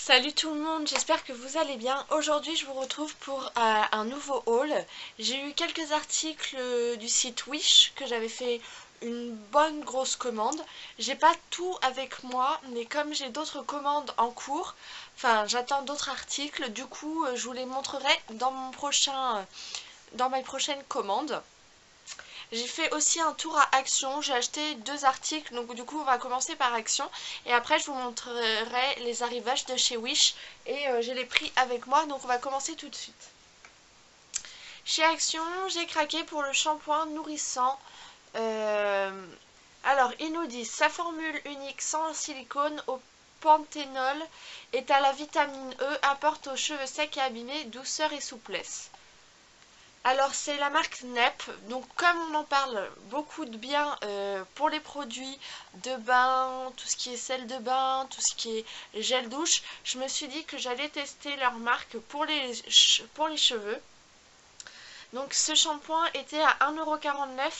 Salut tout le monde, j'espère que vous allez bien. Aujourd'hui je vous retrouve pour un nouveau haul. J'ai eu quelques articles du site Wish que j'avais fait une bonne grosse commande. J'ai pas tout avec moi, mais comme j'ai d'autres commandes en cours, enfin j'attends d'autres articles, du coup je vous les montrerai dans dans mes prochaines commandes. J'ai fait aussi un tour à Action, j'ai acheté deux articles, donc du coup on va commencer par Action et après je vous montrerai les arrivages de chez Wish et j'ai les prix avec moi, donc on va commencer tout de suite. Chez Action, j'ai craqué pour le shampoing nourrissant. Euh, alors il nous dit sa formule unique sans silicone au panthénol est à la vitamine E, apporte aux cheveux secs et abîmés douceur et souplesse. Alors c'est la marque NEP, donc comme on en parle beaucoup de bien pour les produits de bain, tout ce qui est sel de bain, tout ce qui est gel douche, je me suis dit que j'allais tester leur marque pour les cheveux. Donc ce shampoing était à 1,49€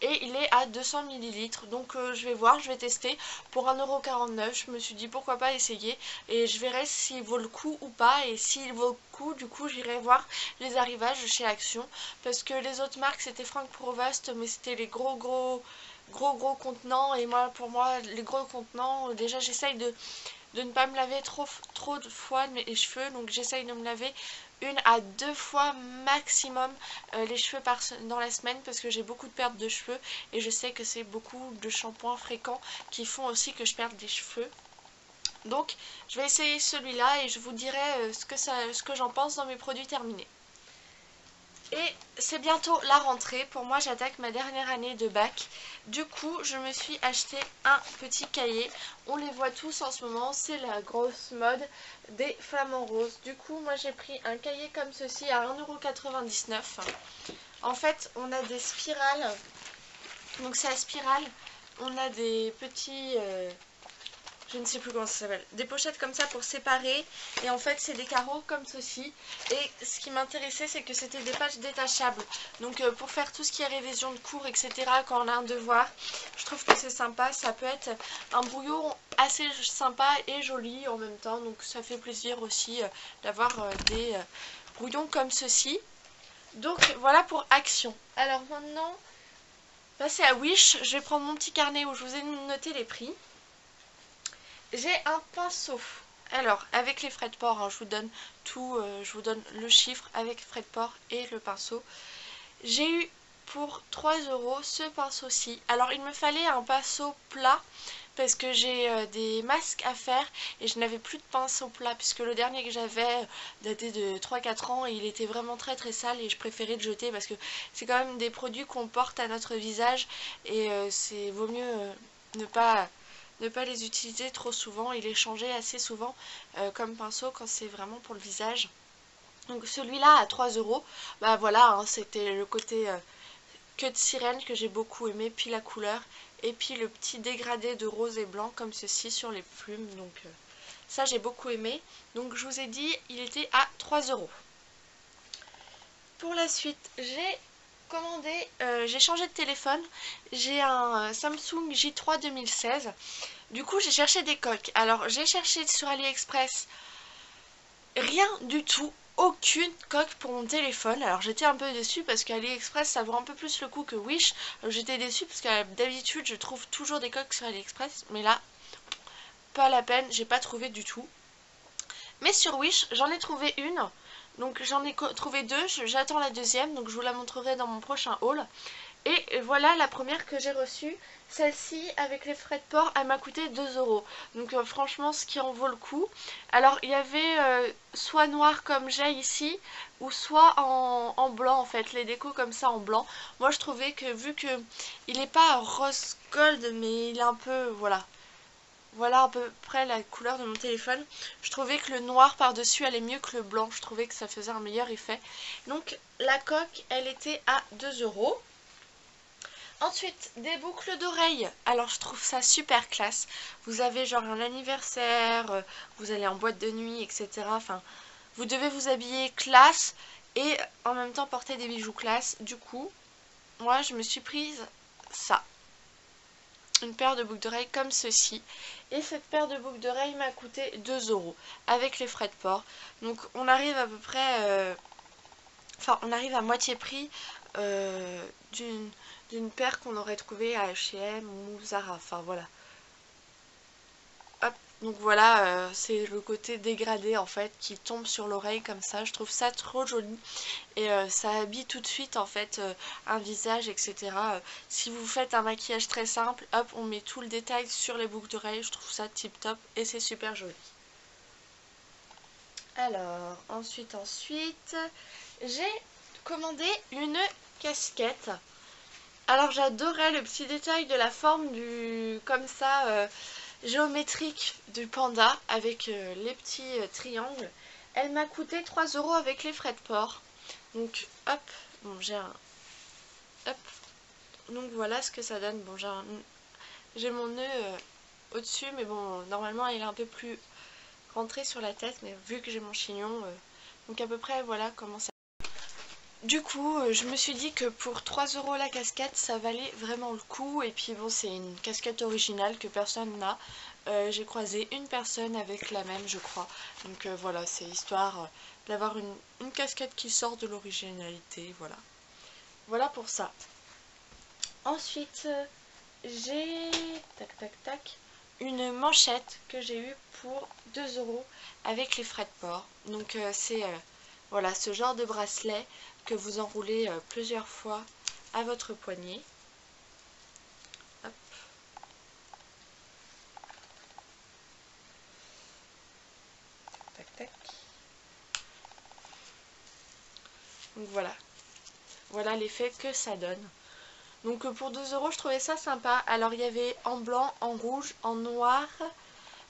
et il est à 200 millilitres. Donc je vais voir, je vais tester pour 1,49€. Je me suis dit pourquoi pas essayer et je verrai s'il vaut le coup ou pas. Et s'il vaut le coup, du coup j'irai voir les arrivages chez Action. Parce que les autres marques c'était Franck Provost, mais c'était les gros contenants. Et moi, pour moi, les gros contenants, déjà j'essaye de ne pas me laver trop de fois les cheveux. Donc j'essaye de me laver une à deux fois maximum les cheveux dans la semaine parce que j'ai beaucoup de pertes de cheveux et je sais que c'est beaucoup de shampoings fréquents qui font aussi que je perde des cheveux. Donc je vais essayer celui-là et je vous dirai ce que j'en pense dans mes produits terminés. Et c'est bientôt la rentrée, pour moi j'attaque ma dernière année de bac. Du coup je me suis acheté un petit cahier. On les voit tous en ce moment, c'est la grosse mode des flamants roses. Du coup moi j'ai pris un cahier comme ceci à 1,99€. En fait on a des spirales, donc c'est la spirale, on a des petits... je ne sais plus comment ça s'appelle, des pochettes comme ça pour séparer et en fait c'est des carreaux comme ceci et ce qui m'intéressait c'est que c'était des pages détachables donc pour faire tout ce qui est révision de cours etc quand on a un devoir je trouve que c'est sympa, ça peut être un brouillon assez sympa et joli en même temps donc ça fait plaisir aussi d'avoir des brouillons comme ceci. Donc voilà pour Action. Alors maintenant passer à Wish, je vais prendre mon petit carnet où je vous ai noté les prix. J'ai un pinceau. Alors, avec les frais de port, hein, je vous donne tout, je vous donne le chiffre avec frais de port et le pinceau. J'ai eu pour 3€ ce pinceau-ci. Alors, il me fallait un pinceau plat parce que j'ai des masques à faire et je n'avais plus de pinceau plat puisque le dernier que j'avais datait de 3-4 ans et il était vraiment très sale et je préférais le jeter parce que c'est quand même des produits qu'on porte à notre visage et c'est vaut mieux ne pas les utiliser trop souvent et les changer assez souvent comme pinceau quand c'est vraiment pour le visage. Donc celui-là à 3€, bah voilà, hein, c'était le côté queue de sirène que j'ai beaucoup aimé, puis la couleur, et puis le petit dégradé de rose et blanc comme ceci sur les plumes, donc ça j'ai beaucoup aimé. Donc je vous ai dit, il était à 3€. Pour la suite, j'ai changé de téléphone, j'ai un Samsung J3 2016. Du coup j'ai cherché des coques. Alors j'ai cherché sur AliExpress, rien du tout, aucune coque pour mon téléphone. Alors j'étais un peu déçue parce qu'AliExpress ça vaut un peu plus le coup que Wish. J'étais déçue parce que d'habitude je trouve toujours des coques sur AliExpress, mais là pas la peine, j'ai pas trouvé du tout. Mais sur Wish j'en ai trouvé une. Donc j'en ai trouvé deux, j'attends la deuxième, donc je vous la montrerai dans mon prochain haul. Et voilà la première que j'ai reçue. Celle-ci, avec les frais de port, elle m'a coûté 2€. Donc franchement, ce qui en vaut le coup. Alors, il y avait soit noir comme j'ai ici, ou soit en blanc, en fait. Les décos comme ça en blanc. Moi, je trouvais que, vu que il n'est pas rose gold, mais il est un peu, voilà. Voilà à peu près la couleur de mon téléphone. Je trouvais que le noir par-dessus allait mieux que le blanc. Je trouvais que ça faisait un meilleur effet. Donc, la coque, elle était à 2€. Ensuite, des boucles d'oreilles. Alors, je trouve ça super classe. Vous avez genre un anniversaire, vous allez en boîte de nuit, etc. Enfin, vous devez vous habiller classe et en même temps porter des bijoux classe. Du coup, moi, je me suis prise ça. une paire de boucles d'oreilles comme ceci. Et cette paire de boucles d'oreilles m'a coûté 2 € avec les frais de port. Donc on arrive à peu près... Enfin, on arrive à moitié prix d'une paire qu'on aurait trouvée à H&M ou Zara. Enfin, voilà. Hop. Donc voilà, c'est le côté dégradé en fait qui tombe sur l'oreille comme ça. Je trouve ça trop joli et ça habille tout de suite en fait un visage, etc. Si vous faites un maquillage très simple, hop, on met tout le détail sur les boucles d'oreilles. Je trouve ça tip top et c'est super joli. Alors, ensuite, j'ai commandé une casquette. Alors j'adorais le petit détail de la forme du comme ça géométrique du panda avec les petits triangles. Elle m'a coûté 3 € avec les frais de port. Donc hop, bon j'ai un hop. Donc voilà ce que ça donne. Bon j'ai mon nœud au-dessus, mais bon normalement il est un peu plus rentré sur la tête, mais vu que j'ai mon chignon, donc à peu près voilà comment ça. Du coup, je me suis dit que pour 3 € la casquette, ça valait vraiment le coup. Et puis bon, c'est une casquette originale que personne n'a. J'ai croisé une personne avec la même, je crois. Donc voilà, c'est histoire d'avoir une casquette qui sort de l'originalité. Voilà. Voilà pour ça. Ensuite, j'ai une manchette que j'ai eue pour 2 € avec les frais de port. Donc c'est voilà ce genre de bracelet que vous enroulez plusieurs fois à votre poignet. Hop. Tac, tac. Donc voilà. Voilà l'effet que ça donne. Donc pour 2 € je trouvais ça sympa. Alors il y avait en blanc, en rouge, en noir,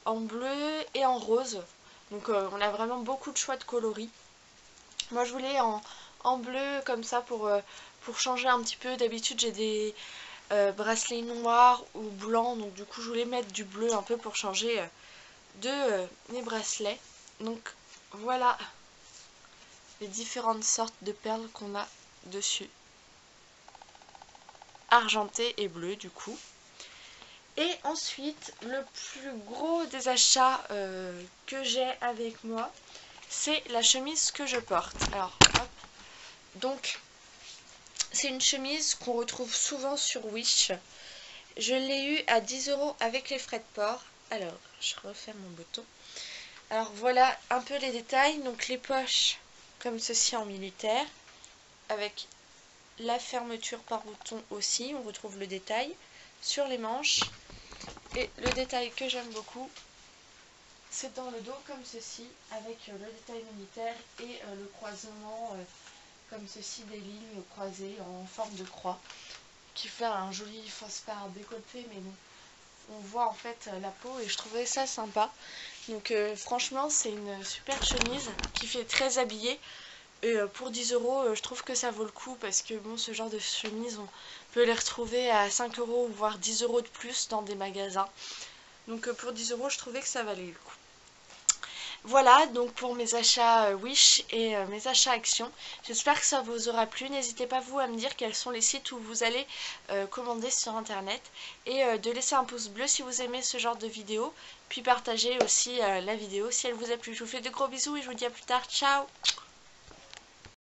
en bleu et en rose. Donc on a vraiment beaucoup de choix de coloris. Moi je voulais en bleu comme ça pour changer un petit peu. D'habitude j'ai des bracelets noirs ou blancs, donc du coup je voulais mettre du bleu un peu pour changer de mes bracelets. Donc voilà les différentes sortes de perles qu'on a dessus. Argenté et bleu du coup. Et ensuite le plus gros des achats que j'ai avec moi, c'est la chemise que je porte. Alors hop. Donc c'est une chemise qu'on retrouve souvent sur Wish. Je l'ai eu à 10 € avec les frais de port. Alors je refais mon bouton. Alors voilà un peu les détails. Donc les poches comme ceci en militaire, avec la fermeture par bouton aussi, on retrouve le détail sur les manches. Et le détail que j'aime beaucoup, c'est dans le dos comme ceci, avec le détail militaire et le croisement comme ceci des lignes croisées en forme de croix, qui fait un joli, enfin c'est pas un décolleté, mais bon, on voit en fait la peau et je trouvais ça sympa. Donc franchement c'est une super chemise qui fait très habillée. Et pour 10 € je trouve que ça vaut le coup parce que bon, ce genre de chemise on peut les retrouver à 5 € ou voire 10 € de plus dans des magasins. Donc pour 10 € je trouvais que ça valait le coup. Voilà donc pour mes achats Wish et mes achats Action. J'espère que ça vous aura plu. N'hésitez pas vous à me dire quels sont les sites où vous allez commander sur internet. Et de laisser un pouce bleu si vous aimez ce genre de vidéo. Puis partagez aussi la vidéo si elle vous a plu. Je vous fais de gros bisous et je vous dis à plus tard. Ciao!